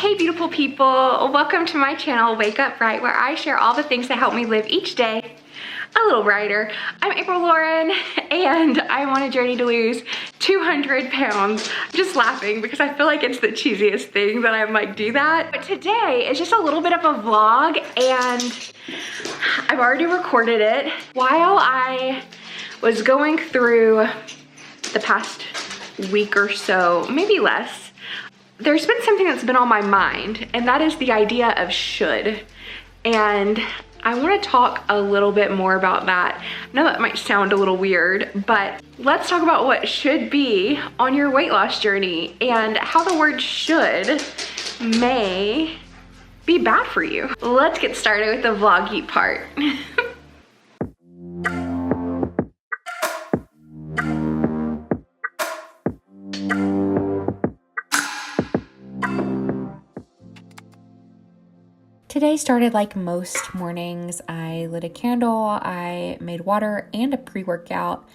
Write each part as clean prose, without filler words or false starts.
Hey beautiful people, welcome to my channel Wake Up Bright, where I share all the things that help me live each day a little brighter. I'm April Lauren and I'm on a journey to lose 200 pounds. I'm just laughing because I feel like it's the cheesiest thing that I'm like, do that. But today is just a little bit of a vlog and I've already recorded it. While I was going through the past week or so, maybe less, there's been something that's been on my mind, and that is the idea of should. And I want to talk a little bit more about that. I know that might sound a little weird, but let's talk about what should be on your weight loss journey and how the word should may be bad for you. Let's get started with the vloggy part. Today started like most mornings. I lit a candle, I made water and a pre-workout.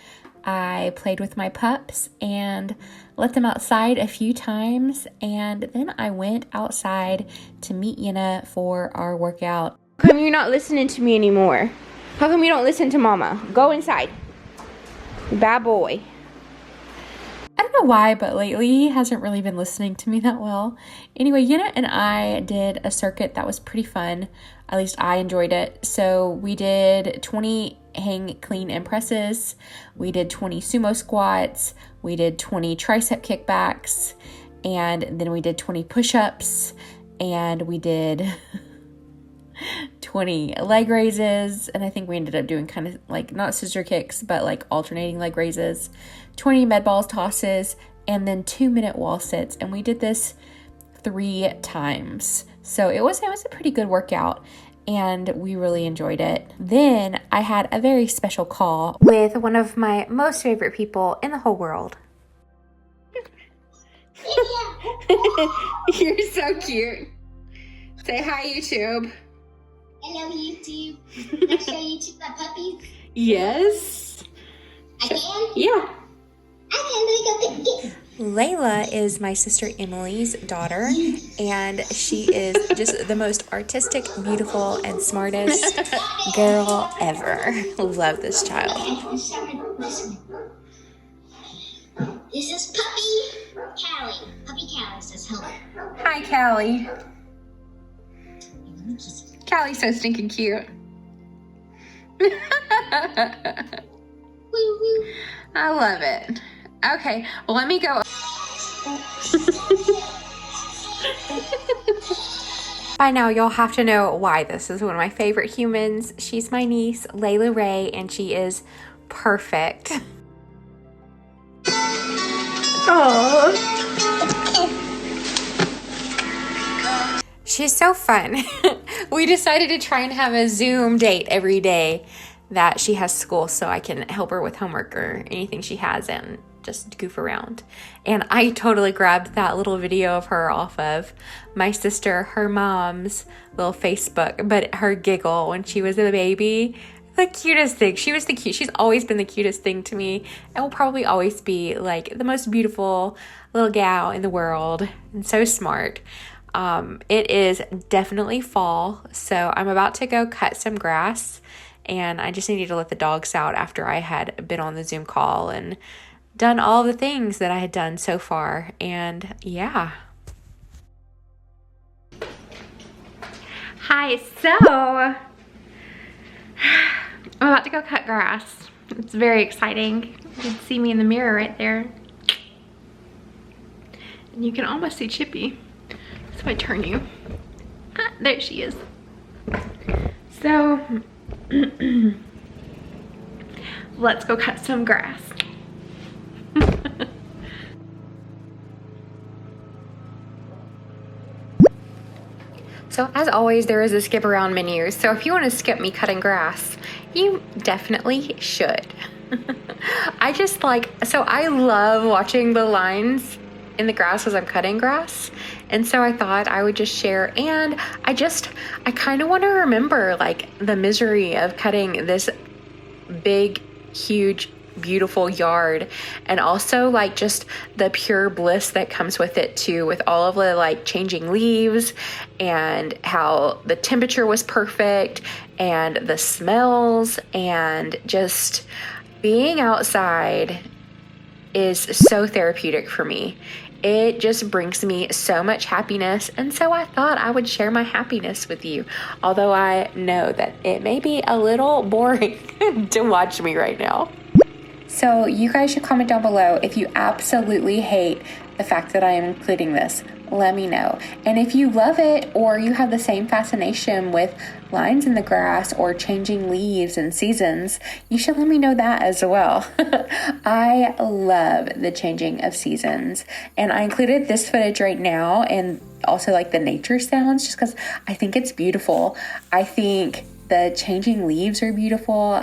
I played with my pups and let them outside a few times, and then I went outside to meet Yenna for our workout. How come you're not listening to me anymore? How come you don't listen to mama? Go inside. Bad boy. I don't know why, but lately he hasn't really been listening to me that well. Anyway, Yenna and I did a circuit that was pretty fun. At least I enjoyed it. So we did 20 hang clean and presses. We did 20 sumo squats. We did 20 tricep kickbacks. And then we did 20 push-ups. And we did 20 leg raises. And I think we ended up doing kind of like not scissor kicks, but like alternating leg raises. 20 med balls tosses, and then 2-minute wall sits. And we did this 3 times. So it was a pretty good workout and we really enjoyed it. Then I had a very special call with one of my most favorite people in the whole world. You're so cute. Say hi, YouTube. Hello, YouTube. Can I show YouTube my puppies? Yes. I can? Yeah. I can. Let me go get Layla is my sister Emily's daughter, and she is just the most artistic, beautiful, and smartest girl ever. Love this child. This is Puppy Callie. Puppy Callie says hello. Hi, Callie. Callie's so stinking cute. I love it. Okay, well, let me go. By now, you'll have to know why this is one of my favorite humans. She's my niece, Layla Ray, and she is perfect. Aww. She's so fun. We decided to try and have a Zoom date every day that she has school so I can help her with homework or anything she has and just goof around. And I totally grabbed that little video of her off of my sister, her mom's little Facebook, but her giggle when she was a baby, the cutest thing. She's always been the cutest thing to me and will probably always be like the most beautiful little gal in the world and so smart. It is definitely fall, so I'm about to go cut some grass, and I just needed to let the dogs out after I had been on the Zoom call and done all the things that I had done so far, and yeah. Hi, so I'm about to go cut grass. It's very exciting. You can see me in the mirror right there. And you can almost see Chippy. So I turn you. Ah, there she is. So let's go cut some grass. So as always, there is a skip around menu. So if you want to skip me cutting grass, you definitely should. I love watching the lines in the grass as I'm cutting grass. And so I thought I would just share, and I kind of want to remember like the misery of cutting this big, huge beautiful yard, and also like just the pure bliss that comes with it too, with all of the like changing leaves and how the temperature was perfect and the smells, and just being outside is so therapeutic for me. It just brings me so much happiness, and so I thought I would share my happiness with you, although I know that it may be a little boring to watch me right now. So you guys should comment down below if you absolutely hate the fact that I am including this. Let me know. And if you love it, or you have the same fascination with lines in the grass or changing leaves and seasons, you should let me know that as well. I love the changing of seasons, and I included this footage right now and also like the nature sounds just because I think it's beautiful. I think the changing leaves are beautiful.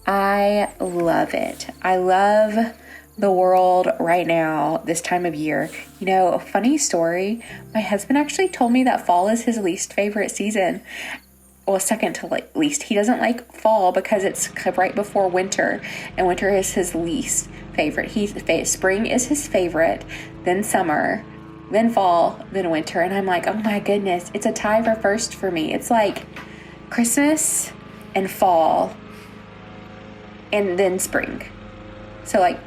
I love it. I love the world right now, this time of year. You know, a funny story, my husband actually told me that fall is his least favorite season. Well, second to least. He doesn't like fall because it's right before winter, and winter is his least favorite. Spring is his favorite, then summer, then fall, then winter. And I'm like, oh my goodness, it's a tie for first for me. It's like Christmas and fall and then spring. So like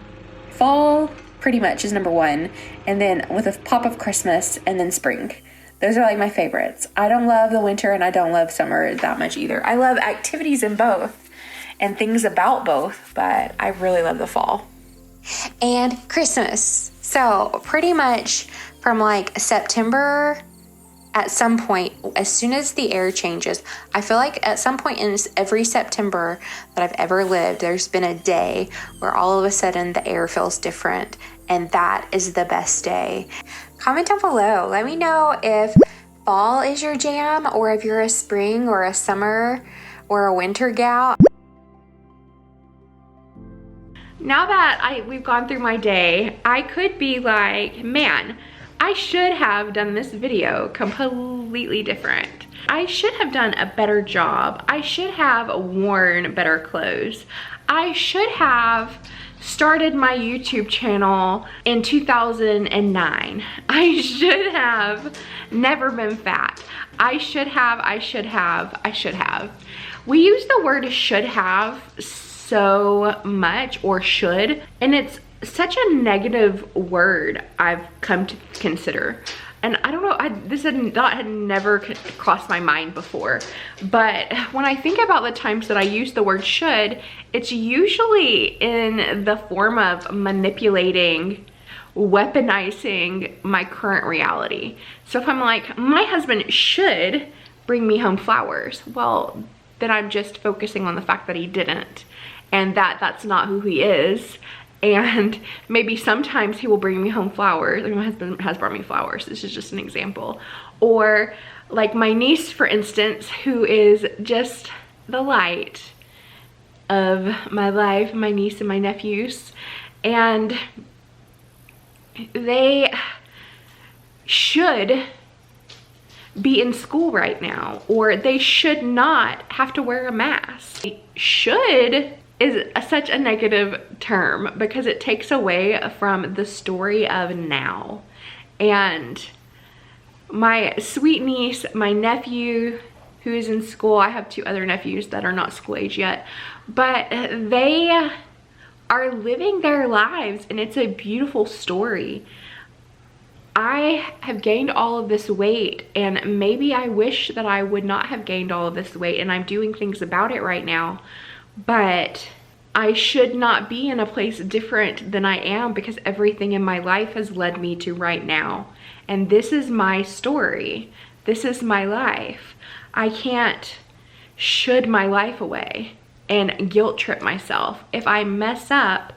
fall pretty much is number one, and then with a pop of Christmas, and then spring. Those are like my favorites. I don't love the winter, and I don't love summer that much either. I love activities in both and things about both, but I really love the fall. And Christmas. So pretty much from like September, at some point, as soon as the air changes, I feel like at some point in every September that I've ever lived, there's been a day where all of a sudden the air feels different, and that is the best day. Comment down below. Let me know if fall is your jam, or if you're a spring or a summer or a winter gal. Now that we've gone through my day, I could be like, man, I should have done this video completely different. I should have done a better job. I should have worn better clothes. I should have started my YouTube channel in 2009. I should have never been fat. I should have. We use the word should have so much, or should, and it's such a negative word I've come to consider. And I don't know, this had never crossed my mind before. But when I think about the times that I use the word should, it's usually in the form of manipulating, weaponizing my current reality. So if I'm like, my husband should bring me home flowers, well, then I'm just focusing on the fact that he didn't, and that's not who he is. And maybe sometimes he will bring me home flowers. Like, my husband has brought me flowers. This is just an example. Or like my niece, for instance, who is just the light of my life, my niece and my nephews. And they should be in school right now, or they should not have to wear a mask. Should is such a negative term because it takes away from the story of now. And my sweet niece, my nephew who is in school, I have two other nephews that are not school age yet, but they are living their lives, and it's a beautiful story. I have gained all of this weight, and maybe I wish that I would not have gained all of this weight, and I'm doing things about it right now. But I should not be in a place different than I am, because everything in my life has led me to right now. And this is my story. This is my life. I can't should my life away and guilt trip myself. If I mess up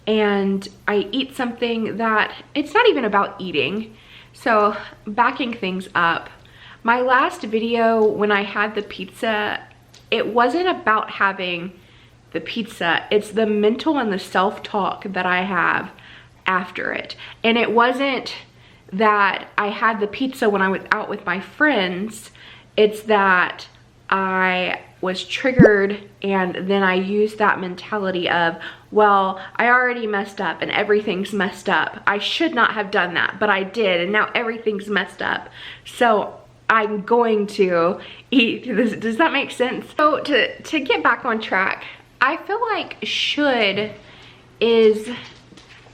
and I eat something that, it's not even about eating. So backing things up, my last video when I had the pizza, it wasn't about having the pizza, it's the mental and the self-talk that I have after it. And it wasn't that I had the pizza when I was out with my friends, it's that I was triggered, and then I used that mentality of, well, I already messed up and everything's messed up. I should not have done that, but I did, and now everything's messed up. So I'm going to eat this. Does that make sense? So to get back on track, I feel like should is,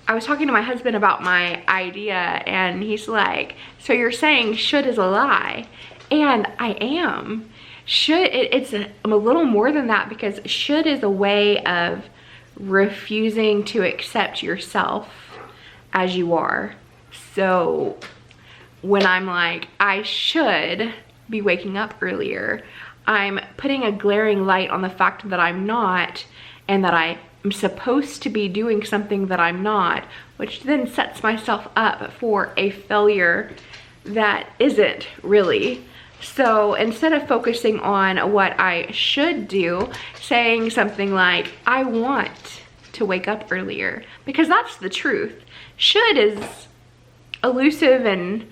I was talking to my husband about my idea, and he's like, so you're saying should is a lie? And I am. It's a little more than that, because should is a way of refusing to accept yourself as you are. So when I'm like, I should be waking up earlier, I'm putting a glaring light on the fact that I'm not, and that I am supposed to be doing something that I'm not, which then sets myself up for a failure that isn't really. So instead of focusing on what I should do, saying something like, I want to wake up earlier, because that's the truth. Should is elusive and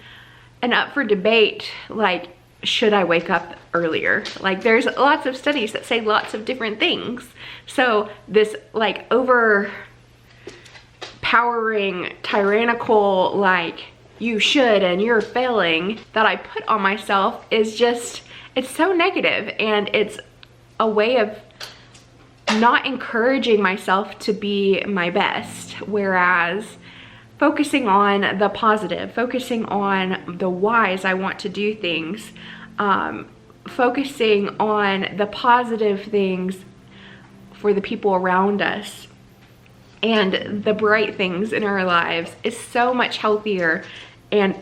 up for debate. Like, should I wake up earlier? Like, there's lots of studies that say lots of different things. So this like overpowering, tyrannical, like, you should and you're failing that I put on myself is just, it's so negative, and it's a way of not encouraging myself to be my best. Whereas focusing on the positive, focusing on the whys I want to do things, focusing on the positive things for the people around us and the bright things in our lives is so much healthier. And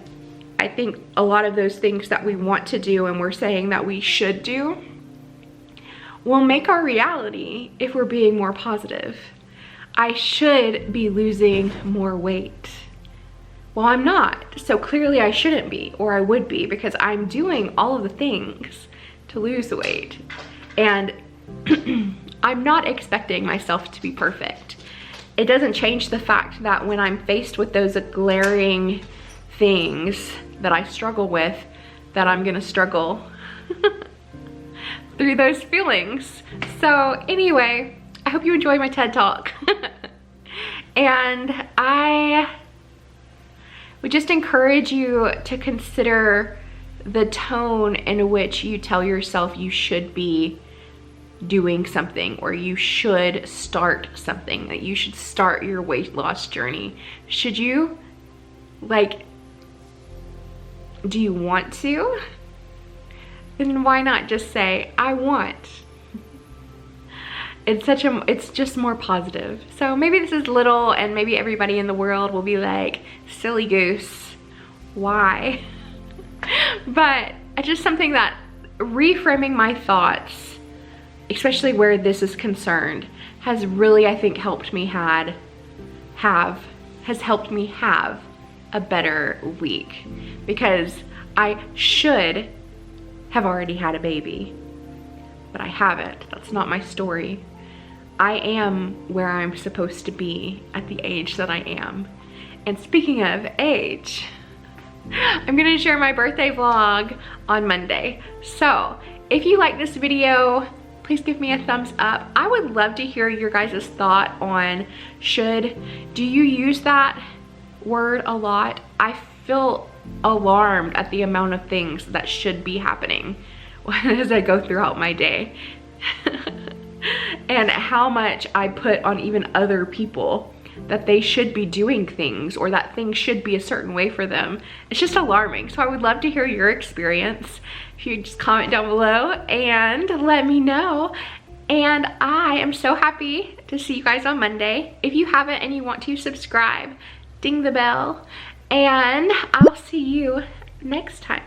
I think a lot of those things that we want to do and we're saying that we should do will make our reality if we're being more positive. I should be losing more weight. Well, I'm not, so clearly I shouldn't be, or I would be, because I'm doing all of the things to lose the weight. And I'm not expecting myself to be perfect. It doesn't change the fact that when I'm faced with those glaring things that I struggle with, that I'm gonna struggle through those feelings. So anyway, I hope you enjoyed my TED Talk. And I would just encourage you to consider the tone in which you tell yourself you should be doing something, or you should start something, that you should start your weight loss journey. Should you? Like, do you want to? Then why not just say, I want? It's just more positive. So maybe this is little, and maybe everybody in the world will be like, silly goose, why? But it's just something that reframing my thoughts, especially where this is concerned, has really, I think, helped me have a better week, because I should have already had a baby, but I haven't. That's not my story. I am where I'm supposed to be at the age that I am. And speaking of age, I'm gonna share my birthday vlog on Monday. So if you like this video, please give me a thumbs up. I would love to hear your guys' thought on should. Do you use that word a lot? I feel alarmed at the amount of things that should be happening as I go throughout my day. And how much I put on even other people that they should be doing things, or that things should be a certain way for them. It's just alarming. So I would love to hear your experience. If you just comment down below and let me know. And I am so happy to see you guys on Monday. If you haven't and you want to subscribe, ding the bell, and I'll see you next time.